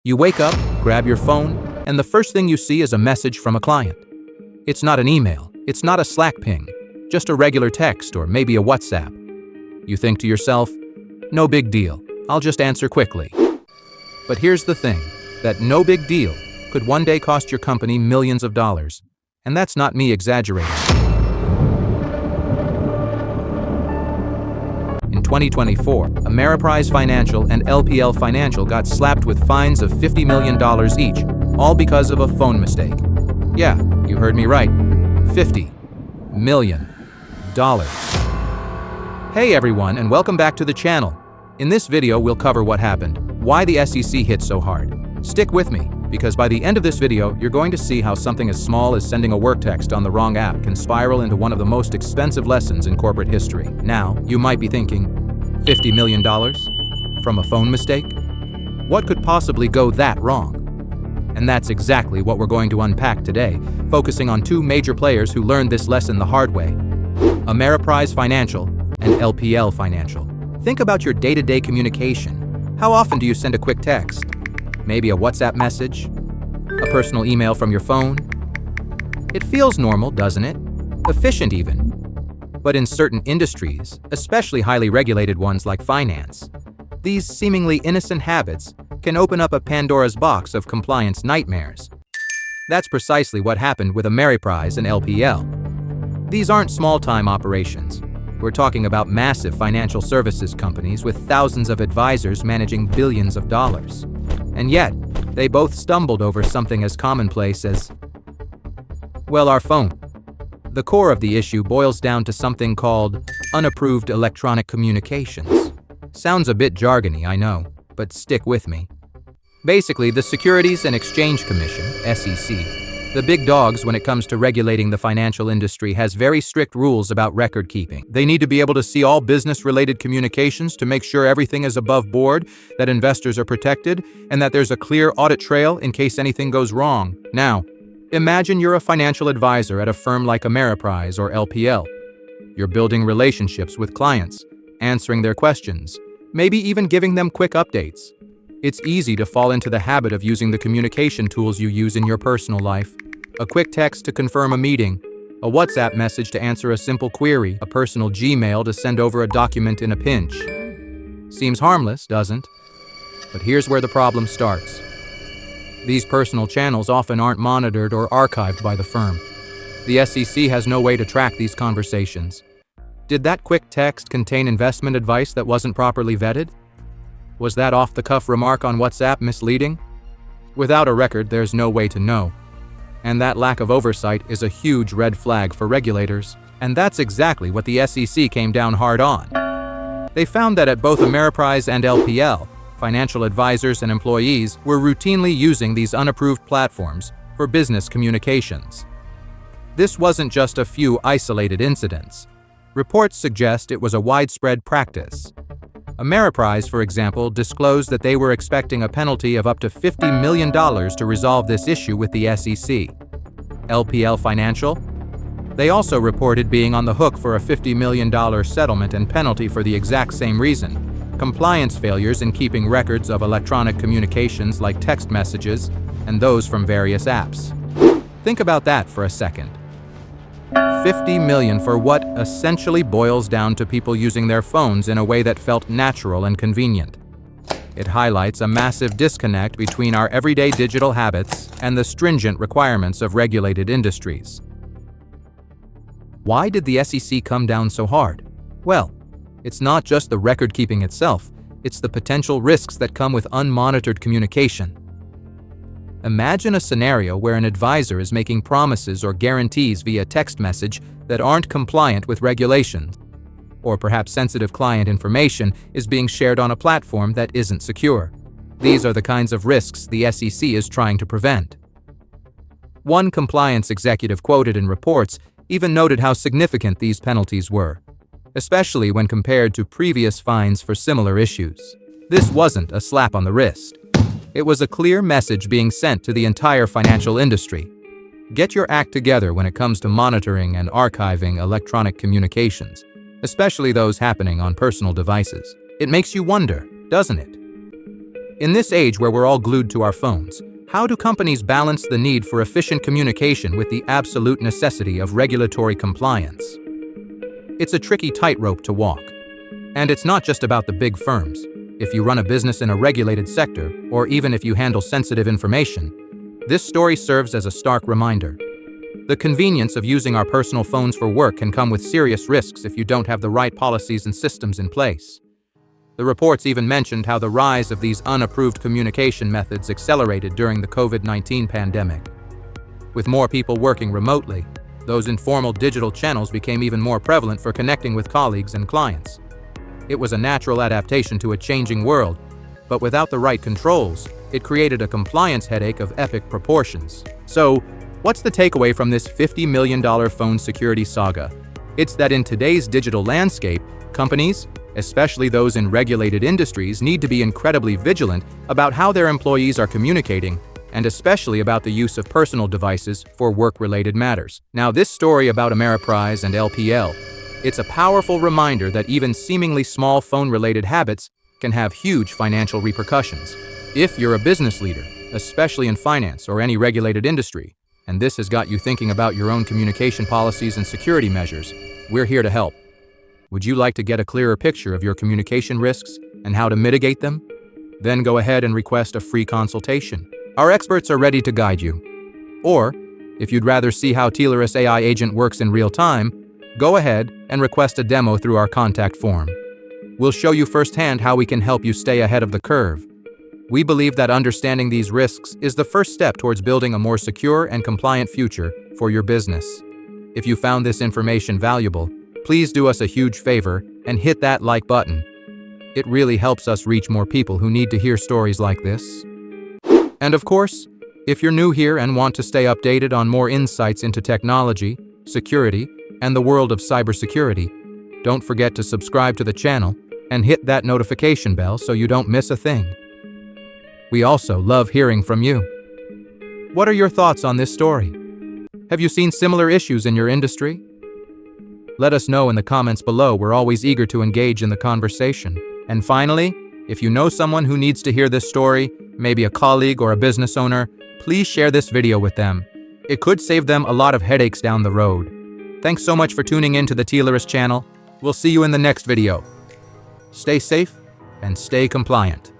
You wake up, grab your phone, and the first thing you see is a message from a client. It's not an email, it's not a Slack ping, just a regular text or maybe a WhatsApp. You think to yourself, no big deal, I'll just answer quickly. But here's the thing, that no big deal could one day cost your company millions of dollars. And that's not me exaggerating. In 2024, Ameriprise Financial and LPL Financial got slapped with fines of $50 million each, all because of a phone mistake. Yeah, you heard me right. $50 million. Hey everyone, and welcome back to the channel. In this video, we'll cover what happened, why the SEC hit so hard. Stick with me, because by the end of this video, you're going to see how something as small as sending a work text on the wrong app can spiral into one of the most expensive lessons in corporate history. Now, you might be thinking, $50 million? From a phone mistake? What could possibly go that wrong? And that's exactly what we're going to unpack today, focusing on two major players who learned this lesson the hard way: Ameriprise Financial and LPL Financial. Think about your day-to-day communication. How often do you send a quick text? Maybe a WhatsApp message? A personal email from your phone? It feels normal, doesn't it? Efficient even. But in certain industries, especially highly regulated ones like finance, these seemingly innocent habits can open up a Pandora's box of compliance nightmares. That's precisely what happened with Ameriprise and LPL. These aren't small-time operations. We're talking about massive financial services companies with thousands of advisors managing billions of dollars. And yet, they both stumbled over something as commonplace as, well, our phone. The core of the issue boils down to something called unapproved electronic communications. Sounds a bit jargony, I know, but stick with me. Basically, the Securities and Exchange Commission, SEC, the big dogs when it comes to regulating the financial industry, has very strict rules about record keeping. They need to be able to see all business-related communications to make sure everything is above board, that investors are protected, and that there's a clear audit trail in case anything goes wrong. Now, imagine you're a financial advisor at a firm like Ameriprise or LPL. You're building relationships with clients, answering their questions, maybe even giving them quick updates. It's easy to fall into the habit of using the communication tools you use in your personal life. A quick text to confirm a meeting, a WhatsApp message to answer a simple query, a personal Gmail to send over a document in a pinch. Seems harmless, doesn't? But here's where the problem starts. These personal channels often aren't monitored or archived by the firm. The SEC has no way to track these conversations. Did that quick text contain investment advice that wasn't properly vetted? Was that off-the-cuff remark on WhatsApp misleading? Without a record, there's no way to know. And that lack of oversight is a huge red flag for regulators. And that's exactly what the SEC came down hard on. They found that at both Ameriprise and LPL, financial advisors and employees were routinely using these unapproved platforms for business communications. This wasn't just a few isolated incidents. Reports suggest it was a widespread practice. Ameriprise, for example, disclosed that they were expecting a penalty of up to $50 million to resolve this issue with the SEC. LPL Financial? They also reported being on the hook for a $50 million settlement and penalty for the exact same reason: compliance failures in keeping records of electronic communications like text messages and those from various apps. Think about that for a second. $50 million for what essentially boils down to people using their phones in a way that felt natural and convenient. It highlights a massive disconnect between our everyday digital habits and the stringent requirements of regulated industries. Why did the SEC come down so hard? Well, it's not just the record keeping itself, it's the potential risks that come with unmonitored communication. Imagine a scenario where an advisor is making promises or guarantees via text message that aren't compliant with regulations, or perhaps sensitive client information is being shared on a platform that isn't secure. These are the kinds of risks the SEC is trying to prevent. One compliance executive quoted in reports even noted how significant these penalties were, especially when compared to previous fines for similar issues. This wasn't a slap on the wrist. It was a clear message being sent to the entire financial industry. Get your act together when it comes to monitoring and archiving electronic communications, especially those happening on personal devices. It makes you wonder, doesn't it? In this age where we're all glued to our phones, how do companies balance the need for efficient communication with the absolute necessity of regulatory compliance? It's a tricky tightrope to walk. And it's not just about the big firms. If you run a business in a regulated sector, or even if you handle sensitive information, this story serves as a stark reminder. The convenience of using our personal phones for work can come with serious risks if you don't have the right policies and systems in place. The reports even mentioned how the rise of these unapproved communication methods accelerated during the COVID-19 pandemic. With more people working remotely, those informal digital channels became even more prevalent for connecting with colleagues and clients. It was a natural adaptation to a changing world, but without the right controls, it created a compliance headache of epic proportions. So, what's the takeaway from this $50 million phone security saga? It's that in today's digital landscape, companies, especially those in regulated industries, need to be incredibly vigilant about how their employees are communicating, and especially about the use of personal devices for work-related matters. Now, this story about Ameriprise and LPL, it's a powerful reminder that even seemingly small phone-related habits can have huge financial repercussions. If you're a business leader, especially in finance or any regulated industry, and this has got you thinking about your own communication policies and security measures, we're here to help. Would you like to get a clearer picture of your communication risks and how to mitigate them? Then go ahead and request a free consultation. Our experts are ready to guide you. Or, if you'd rather see how Tileris AI agent works in real time, go ahead and request a demo through our contact form. We'll show you firsthand how we can help you stay ahead of the curve. We believe that understanding these risks is the first step towards building a more secure and compliant future for your business. If you found this information valuable, please do us a huge favor and hit that like button. It really helps us reach more people who need to hear stories like this. And of course, if you're new here and want to stay updated on more insights into technology, security, and the world of cybersecurity, don't forget to subscribe to the channel and hit that notification bell so you don't miss a thing. We also love hearing from you. What are your thoughts on this story? Have you seen similar issues in your industry? Let us know in the comments below. We're always eager to engage in the conversation. And finally, if you know someone who needs to hear this story, maybe a colleague or a business owner, please share this video with them. It could save them a lot of headaches down the road. Thanks so much for tuning in to the Tileris channel. We'll see you in the next video. Stay safe and stay compliant.